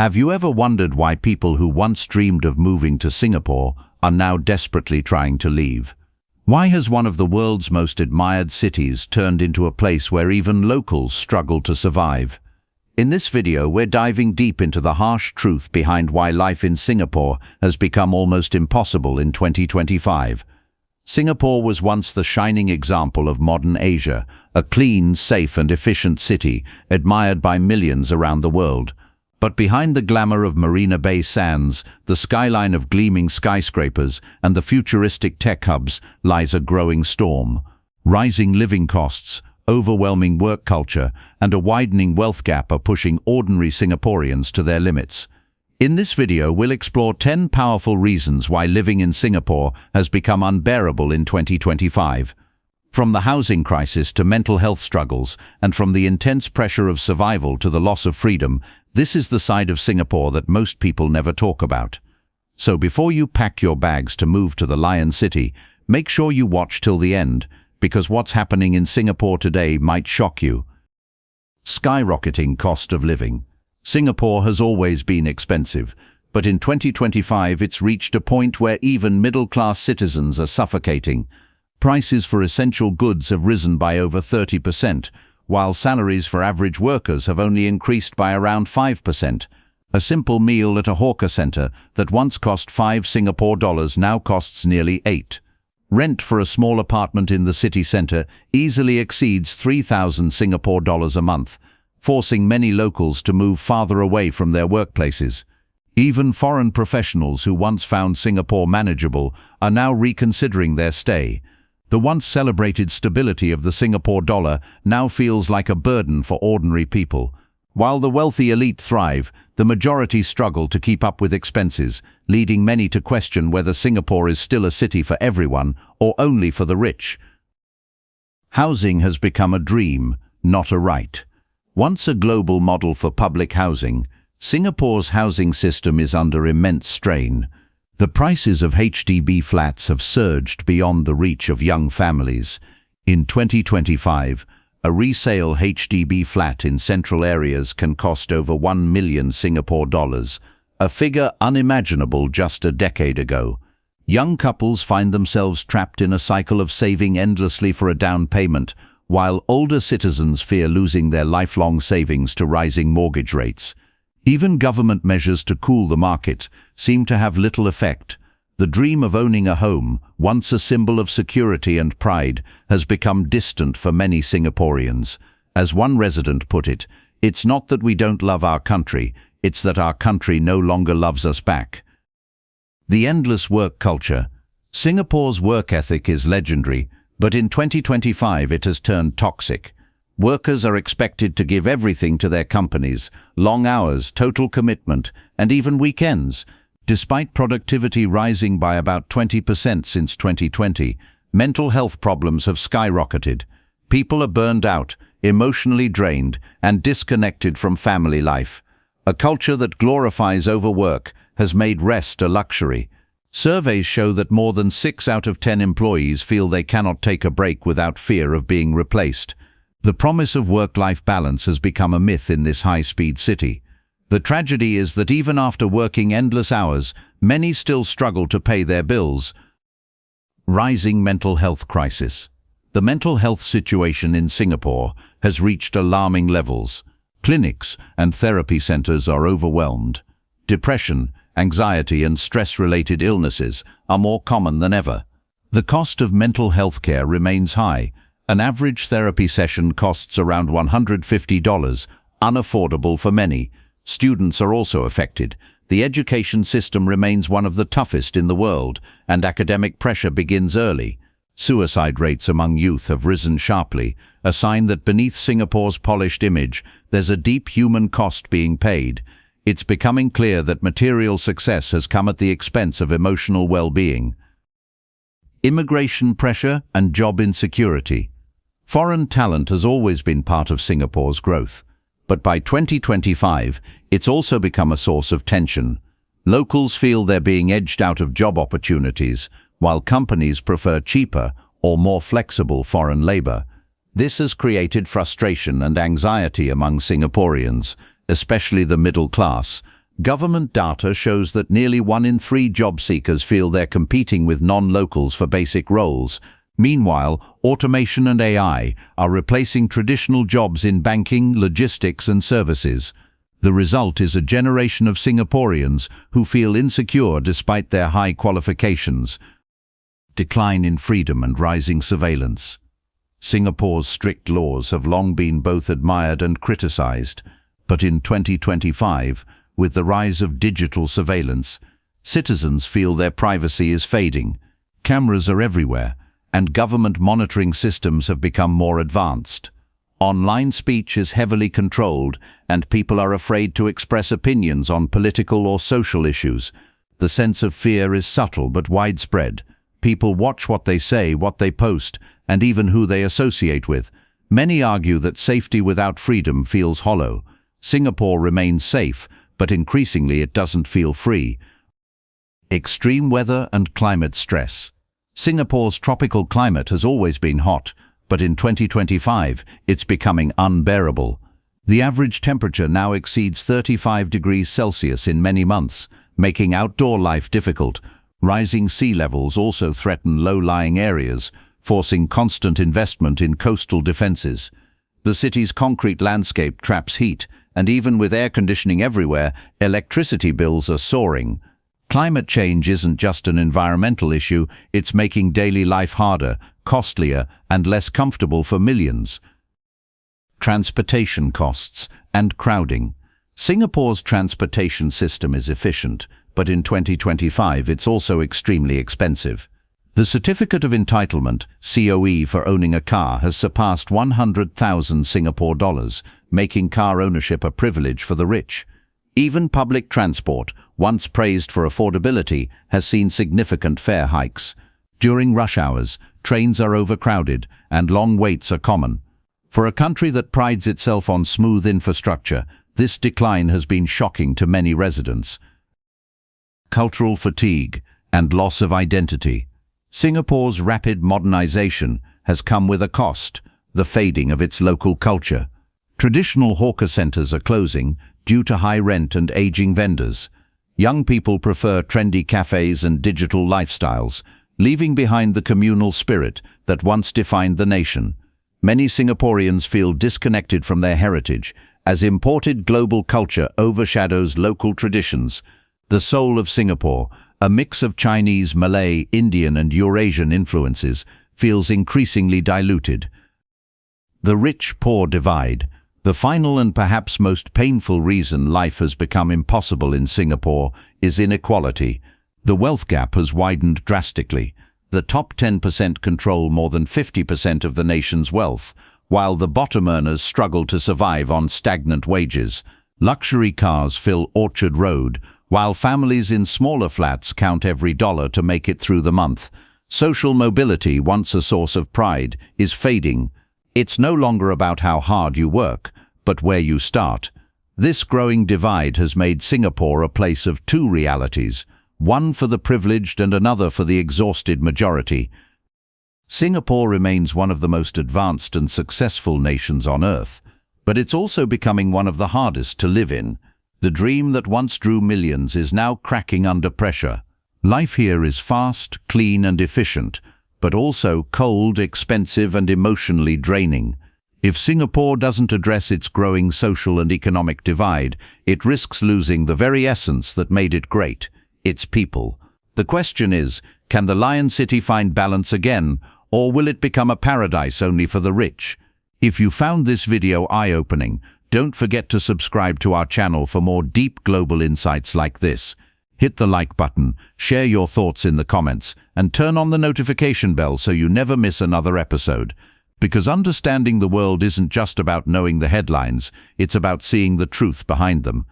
Have you ever wondered why people who once dreamed of moving to Singapore are now desperately trying to leave? Why has one of the world's most admired cities turned into a place where even locals struggle to survive? In this video, we're diving deep into the harsh truth behind why life in Singapore has become almost impossible in 2025. Singapore was once the shining example of modern Asia, a clean, safe and efficient city admired by millions around the world. But behind the glamour of Marina Bay Sands, the skyline of gleaming skyscrapers and the futuristic tech hubs lies a growing storm. Rising living costs, overwhelming work culture, and a widening wealth gap are pushing ordinary Singaporeans to their limits. In this video, we'll explore 10 powerful reasons why living in Singapore has become unbearable in 2025. From the housing crisis to mental health struggles, and from the intense pressure of survival to the loss of freedom, this is the side of Singapore that most people never talk about. So before you pack your bags to move to the Lion City, make sure you watch till the end, because what's happening in Singapore today might shock you. Skyrocketing cost of living. Singapore has always been expensive, but in 2025 it's reached a point where even middle-class citizens are suffocating. Prices for essential goods have risen by over 30%, while salaries for average workers have only increased by around 5%. A simple meal at a hawker centre that once cost 5 Singapore dollars now costs nearly 8. Rent for a small apartment in the city centre easily exceeds 3,000 Singapore dollars a month, forcing many locals to move farther away from their workplaces. Even foreign professionals who once found Singapore manageable are now reconsidering their stay. The once celebrated stability of the Singapore dollar now feels like a burden for ordinary people. While the wealthy elite thrive, the majority struggle to keep up with expenses, leading many to question whether Singapore is still a city for everyone or only for the rich. Housing has become a dream, not a right. Once a global model for public housing, Singapore's housing system is under immense strain. The prices of HDB flats have surged beyond the reach of young families. In 2025, a resale HDB flat in central areas can cost over 1 million Singapore dollars, a figure unimaginable just a decade ago. Young couples find themselves trapped in a cycle of saving endlessly for a down payment, while older citizens fear losing their lifelong savings to rising mortgage rates. Even government measures to cool the market seem to have little effect. The dream of owning a home, once a symbol of security and pride, has become distant for many Singaporeans. As one resident put it, "It's not that we don't love our country, it's that our country no longer loves us back." The endless work culture. Singapore's work ethic is legendary, but in 2025 it has turned toxic. Workers are expected to give everything to their companies, long hours, total commitment, and even weekends. Despite productivity rising by about 20% since 2020, mental health problems have skyrocketed. People are burned out, emotionally drained, and disconnected from family life. A culture that glorifies overwork has made rest a luxury. Surveys show that more than 6 out of 10 employees feel they cannot take a break without fear of being replaced. The promise of work-life balance has become a myth in this high-speed city. The tragedy is that even after working endless hours, many still struggle to pay their bills. Rising mental health crisis. The mental health situation in Singapore has reached alarming levels. Clinics and therapy centers are overwhelmed. Depression, anxiety and stress-related illnesses are more common than ever. The cost of mental health care remains high. An average therapy session costs around $150, unaffordable for many. Students are also affected. The education system remains one of the toughest in the world, and academic pressure begins early. Suicide rates among youth have risen sharply, a sign that beneath Singapore's polished image, there's a deep human cost being paid. It's becoming clear that material success has come at the expense of emotional well-being. Immigration pressure and job insecurity. Foreign talent has always been part of Singapore's growth, but by 2025, it's also become a source of tension. Locals feel they're being edged out of job opportunities, while companies prefer cheaper or more flexible foreign labor. This has created frustration and anxiety among Singaporeans, especially the middle class. Government data shows that nearly 1 in 3 job seekers feel they're competing with non-locals for basic roles. Meanwhile, automation and AI are replacing traditional jobs in banking, logistics and services. The result is a generation of Singaporeans who feel insecure despite their high qualifications. Decline in freedom and rising surveillance. Singapore's strict laws have long been both admired and criticized, but in 2025, with the rise of digital surveillance, citizens feel their privacy is fading. Cameras are everywhere, and government monitoring systems have become more advanced. Online speech is heavily controlled, and people are afraid to express opinions on political or social issues. The sense of fear is subtle but widespread. People watch what they say, what they post, and even who they associate with. Many argue that safety without freedom feels hollow. Singapore remains safe, but increasingly it doesn't feel free. Extreme weather and climate stress. Singapore's tropical climate has always been hot, but in 2025, it's becoming unbearable. The average temperature now exceeds 35 degrees Celsius in many months, making outdoor life difficult. Rising sea levels also threaten low-lying areas, forcing constant investment in coastal defenses. The city's concrete landscape traps heat, and even with air conditioning everywhere, electricity bills are soaring. Climate change isn't just an environmental issue, it's making daily life harder, costlier, and less comfortable for millions. Transportation costs and crowding. Singapore's transportation system is efficient, but in 2025 it's also extremely expensive. The Certificate of Entitlement, COE, for owning a car has surpassed 100,000 Singapore dollars, making car ownership a privilege for the rich. Even public transport, once praised for affordability, has seen significant fare hikes. During rush hours, trains are overcrowded and long waits are common. For a country that prides itself on smooth infrastructure, this decline has been shocking to many residents. Cultural fatigue and loss of identity. Singapore's rapid modernization has come with a cost, the fading of its local culture. Traditional hawker centers are closing due to high rent and aging vendors. Young people prefer trendy cafes and digital lifestyles, leaving behind the communal spirit that once defined the nation. Many Singaporeans feel disconnected from their heritage, as imported global culture overshadows local traditions. The soul of Singapore, a mix of Chinese, Malay, Indian and Eurasian influences, feels increasingly diluted. The rich-poor divide. The final and perhaps most painful reason life has become impossible in Singapore is inequality. The wealth gap has widened drastically. The top 10% control more than 50% of the nation's wealth, while the bottom earners struggle to survive on stagnant wages. Luxury cars fill Orchard Road, while families in smaller flats count every dollar to make it through the month. Social mobility, once a source of pride, is fading. It's no longer about how hard you work, but where you start. This growing divide has made Singapore a place of two realities, one for the privileged and another for the exhausted majority. Singapore remains one of the most advanced and successful nations on earth, but it's also becoming one of the hardest to live in. The dream that once drew millions is now cracking under pressure. Life here is fast, clean and efficient, but also cold, expensive and emotionally draining. If Singapore doesn't address its growing social and economic divide, it risks losing the very essence that made it great, its people. The question is, can the Lion City find balance again, or will it become a paradise only for the rich? If you found this video eye-opening, don't forget to subscribe to our channel for more deep global insights like this. Hit the like button, share your thoughts in the comments, and turn on the notification bell so you never miss another episode. Because understanding the world isn't just about knowing the headlines, it's about seeing the truth behind them.